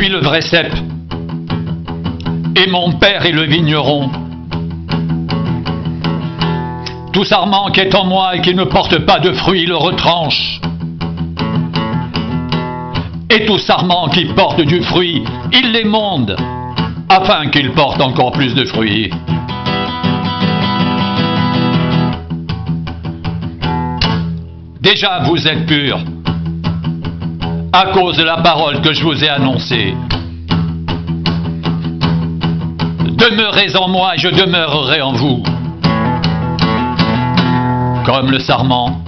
suis le vrai cep, et mon père est le vigneron. Tout sarment qui est en moi et qui ne porte pas de fruits le retranche. Et tout sarment qui porte du fruit, il l'émonde, afin qu'il porte encore plus de fruits. Déjà vous êtes purs, à cause de la parole que je vous ai annoncée. Demeurez en moi et je demeurerai en vous. Comme le sarment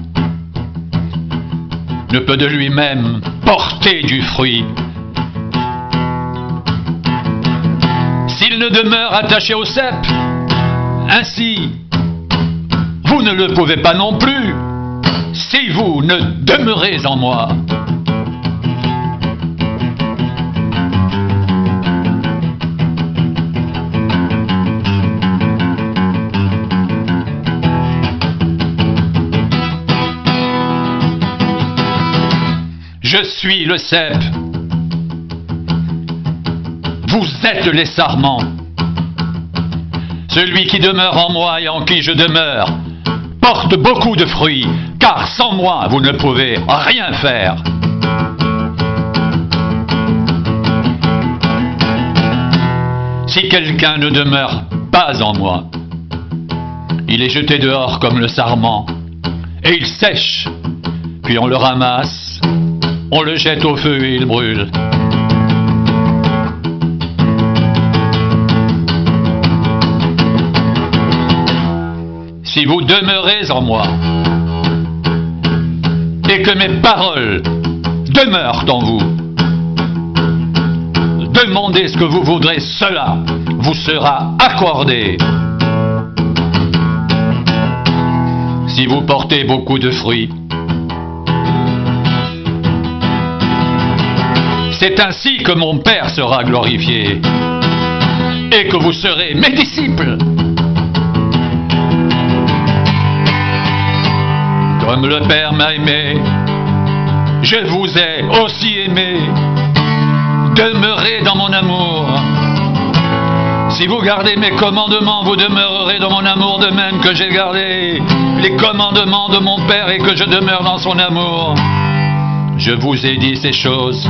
ne peut de lui-même porter du fruit, s'il ne demeure attaché au cep, ainsi vous ne le pouvez pas non plus, si vous ne demeurez en moi. Je suis le cep. Vous êtes les sarments. Celui qui demeure en moi et en qui je demeure porte beaucoup de fruits, car sans moi vous ne pouvez rien faire. Si quelqu'un ne demeure pas en moi, il est jeté dehors comme le sarment, et il sèche, puis on le ramasse, on le jette au feu et il brûle. Si vous demeurez en moi, et que mes paroles demeurent en vous, demandez ce que vous voudrez, cela vous sera accordé. Si vous portez beaucoup de fruits, c'est ainsi que mon Père sera glorifié, et que vous serez mes disciples. Comme le Père m'a aimé, je vous ai aussi aimé. Demeurez dans mon amour. Si vous gardez mes commandements, vous demeurerez dans mon amour, de même que j'ai gardé les commandements de mon Père et que je demeure dans son amour. Je vous ai dit ces choses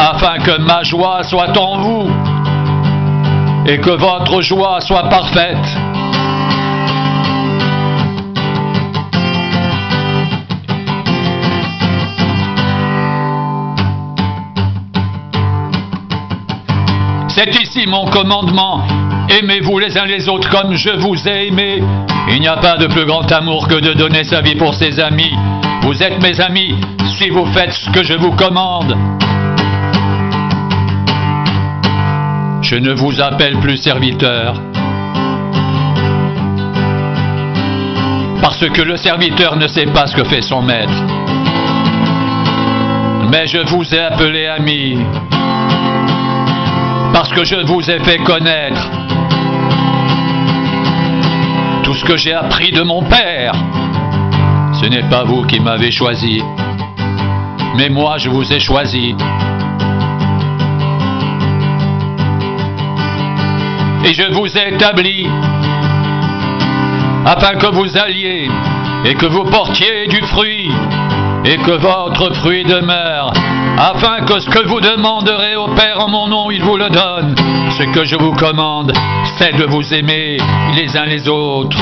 afin que ma joie soit en vous et que votre joie soit parfaite. C'est ici mon commandement, aimez-vous les uns les autres comme je vous ai aimé. Il n'y a pas de plus grand amour que de donner sa vie pour ses amis. Vous êtes mes amis si vous faites ce que je vous commande. Je ne vous appelle plus serviteur, parce que le serviteur ne sait pas ce que fait son maître. Mais je vous ai appelé ami, parce que je vous ai fait connaître tout ce que j'ai appris de mon Père. Ce n'est pas vous qui m'avez choisi, mais moi je vous ai choisi. Et je vous ai établi afin que vous alliez et que vous portiez du fruit et que votre fruit demeure, afin que ce que vous demanderez au Père en mon nom, il vous le donne. Ce que je vous commande, c'est de vous aimer les uns les autres.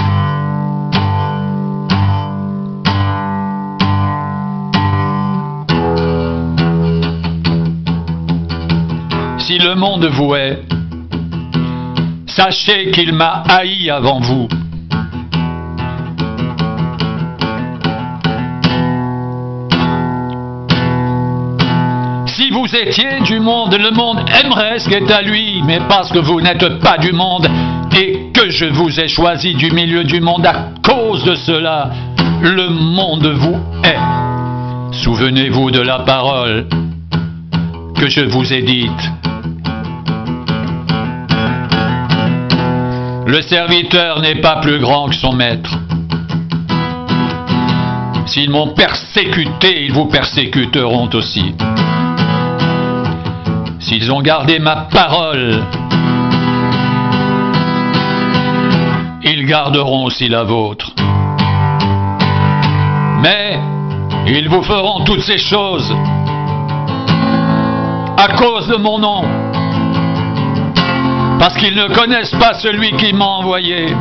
Si le monde vous hait, sachez qu'il m'a haï avant vous. Si vous étiez du monde, le monde aimerait ce qui est à lui, mais parce que vous n'êtes pas du monde et que je vous ai choisi du milieu du monde, à cause de cela, le monde vous hait. Souvenez-vous de la parole que je vous ai dite. Le serviteur n'est pas plus grand que son maître. S'ils m'ont persécuté, ils vous persécuteront aussi. s'ils ont gardé ma parole, ils garderont aussi la vôtre. Mais ils vous feront toutes ces choses à cause de mon nom, parce qu'ils ne connaissent pas celui qui m'a envoyé.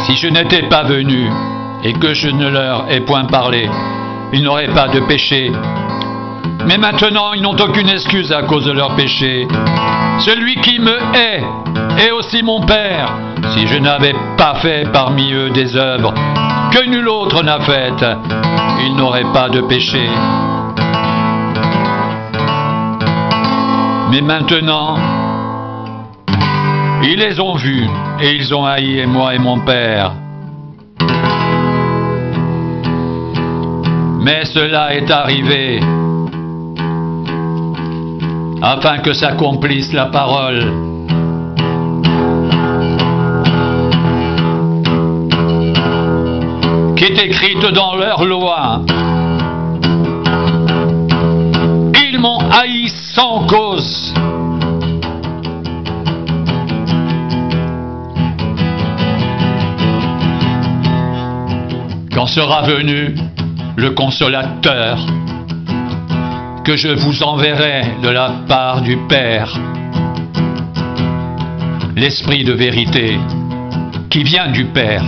Si je n'étais pas venu et que je ne leur ai point parlé, ils n'auraient pas de péché. Mais maintenant, ils n'ont aucune excuse à cause de leur péché. Celui qui me hait est aussi mon Père. Si je n'avais pas fait parmi eux des œuvres que nul autre n'a faites, ils n'auraient pas de péché. Mais maintenant, ils les ont vus et ils ont haï moi et mon Père. Mais cela est arrivé afin que s'accomplisse la parole qui est écrite dans leur loi. Ils m'ont haï sans cause. Quand sera venu le consolateur que je vous enverrai de la part du Père, l'Esprit de vérité qui vient du Père,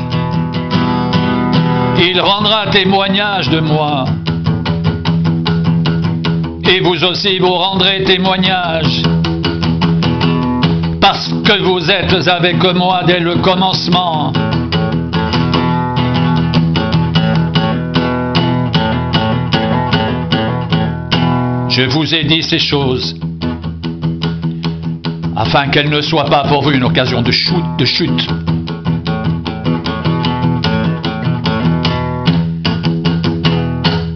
il rendra témoignage de moi. Et vous aussi vous rendrez témoignage, parce que vous êtes avec moi dès le commencement. Je vous ai dit ces choses, afin qu'elles ne soient pas pour vous une occasion de chute.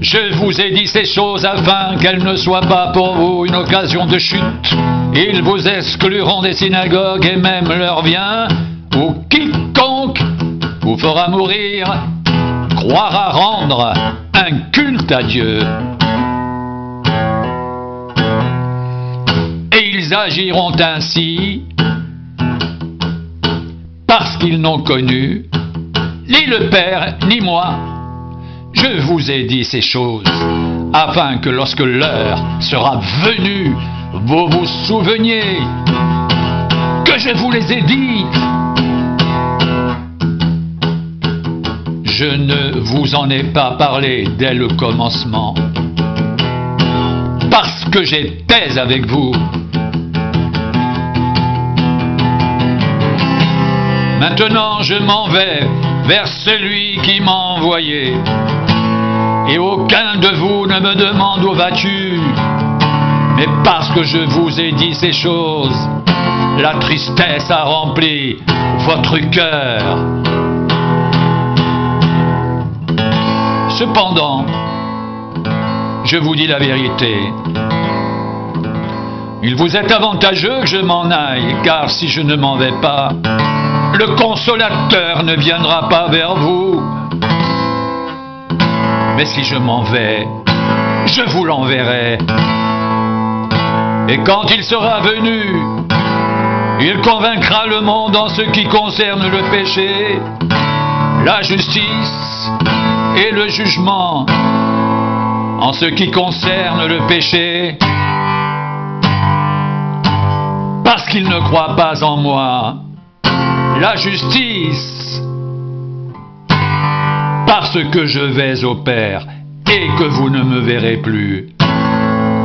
Je vous ai dit ces choses afin qu'elles ne soient pas pour vous une occasion de chute. Ils vous excluront des synagogues et même leur vient, ou quiconque vous fera mourir, croira rendre un culte à Dieu. Et ils agiront ainsi parce qu'ils n'ont connu ni le Père ni moi. Je vous ai dit ces choses, afin que lorsque l'heure sera venue, vous vous souveniez que je vous les ai dites. Je ne vous en ai pas parlé dès le commencement, parce que j'étais avec vous. Maintenant je m'en vais vers celui qui m'a envoyé. Et aucun de vous ne me demande où vas-tu. Mais parce que je vous ai dit ces choses, la tristesse a rempli votre cœur. Cependant, je vous dis la vérité. Il vous est avantageux que je m'en aille, car si je ne m'en vais pas, le consolateur ne viendra pas vers vous. Mais si je m'en vais, je vous l'enverrai. Et quand il sera venu, il convaincra le monde en ce qui concerne le péché, la justice et le jugement. En ce qui concerne le péché, parce qu'il ne croit pas en moi. La justice, parce que je vais au Père et que vous ne me verrez plus.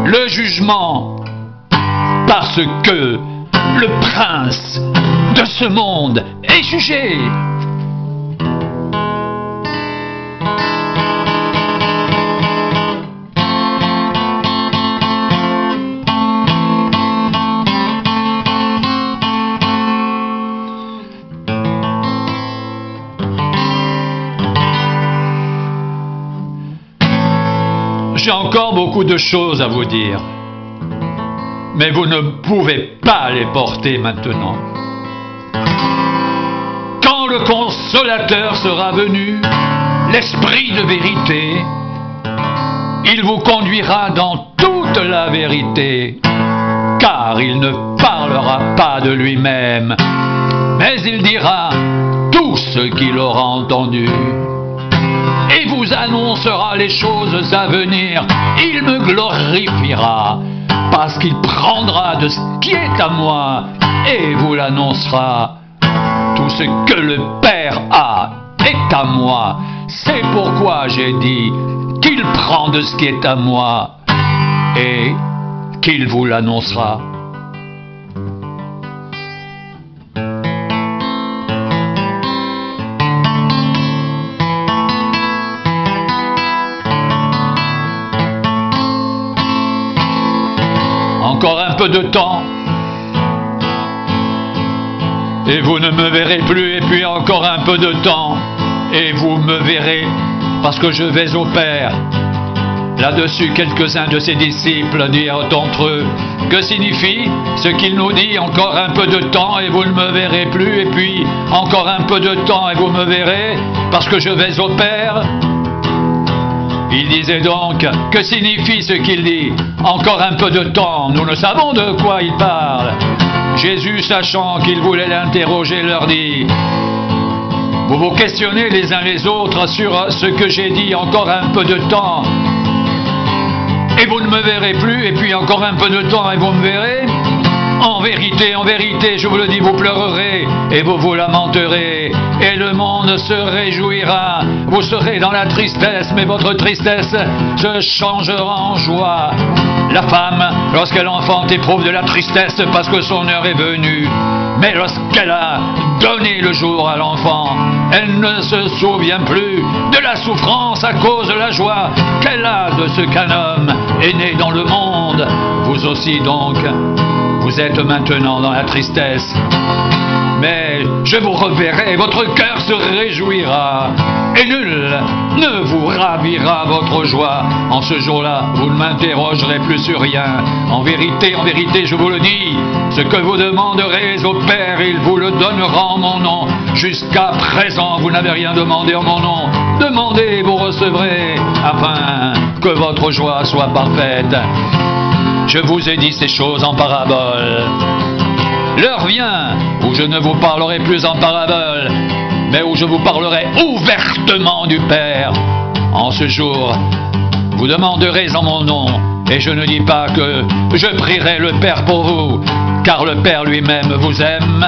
Le jugement, parce que le prince de ce monde est jugé. J'ai encore beaucoup de choses à vous dire, mais vous ne pouvez pas les porter maintenant. Quand le consolateur sera venu, l'Esprit de vérité, il vous conduira dans toute la vérité, car il ne parlera pas de lui-même, mais il dira tout ce qu'il aura entendu et vous annoncera les choses à venir. Il me glorifiera parce qu'il prendra de ce qui est à moi et vous l'annoncera. Tout ce que le Père a est à moi. C'est pourquoi j'ai dit qu'il prend de ce qui est à moi et qu'il vous l'annoncera. Encore un peu de temps et vous ne me verrez plus, et puis encore un peu de temps et vous me verrez, parce que je vais au Père. Là-dessus, quelques-uns de ses disciples dirent entre eux: que signifie ce qu'il nous dit? Encore un peu de temps et vous ne me verrez plus, et puis encore un peu de temps et vous me verrez, parce que je vais au Père. Il disait donc: que signifie ce qu'il dit? Encore un peu de temps, nous ne savons de quoi il parle. Jésus, sachant qu'il voulait l'interroger, leur dit: vous vous questionnez les uns les autres sur ce que j'ai dit, encore un peu de temps et vous ne me verrez plus, et puis encore un peu de temps et vous me verrez. En vérité, je vous le dis, vous pleurerez et vous vous lamenterez, et le monde se réjouira. Vous serez dans la tristesse, mais votre tristesse se changera en joie. La femme, lorsqu'elle enfante, éprouve de la tristesse parce que son heure est venue. Mais lorsqu'elle a donné le jour à l'enfant, elle ne se souvient plus de la souffrance à cause de la joie qu'elle a de ce qu'un homme est né dans le monde. Vous aussi donc, vous êtes maintenant dans la tristesse, mais je vous reverrai, votre cœur se réjouira, et nul ne vous ravira votre joie. En ce jour-là, vous ne m'interrogerez plus sur rien. En vérité, je vous le dis, ce que vous demanderez au Père, il vous le donnera en mon nom. Jusqu'à présent, vous n'avez rien demandé en mon nom. Demandez, vous recevrez, afin que votre joie soit parfaite. Je vous ai dit ces choses en parabole. L'heure vient où je ne vous parlerai plus en parabole, mais où je vous parlerai ouvertement du Père. En ce jour, vous demanderez en mon nom, et je ne dis pas que je prierai le Père pour vous, car le Père lui-même vous aime,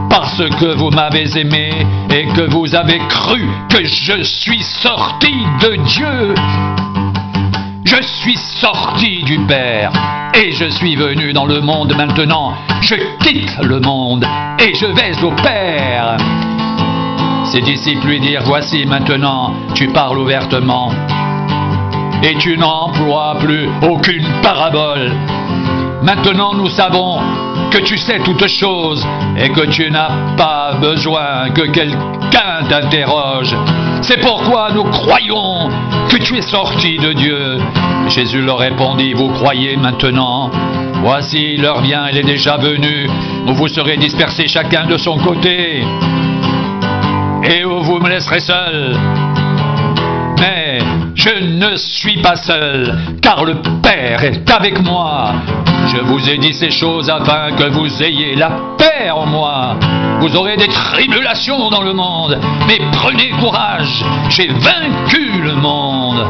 parce que vous m'avez aimé et que vous avez cru que je suis sorti de Dieu. Je suis sorti du Père et je suis venu dans le monde maintenant. Je quitte le monde et je vais au Père. Ses disciples lui dirent: voici maintenant, tu parles ouvertement et tu n'emploies plus aucune parabole. Maintenant nous savons que tu sais toutes choses et que tu n'as pas besoin que quelqu'un t'interroge. C'est pourquoi nous croyons que tu es sorti de Dieu. Jésus leur répondit: vous croyez maintenant? Voici, l'heure vient, elle est déjà venue, où vous serez dispersés chacun de son côté, et où vous me laisserez seul. Mais je ne suis pas seul, car le Père est avec moi. Je vous ai dit ces choses afin que vous ayez la paix en moi. Vous aurez des tribulations dans le monde, mais prenez courage, j'ai vaincu le monde.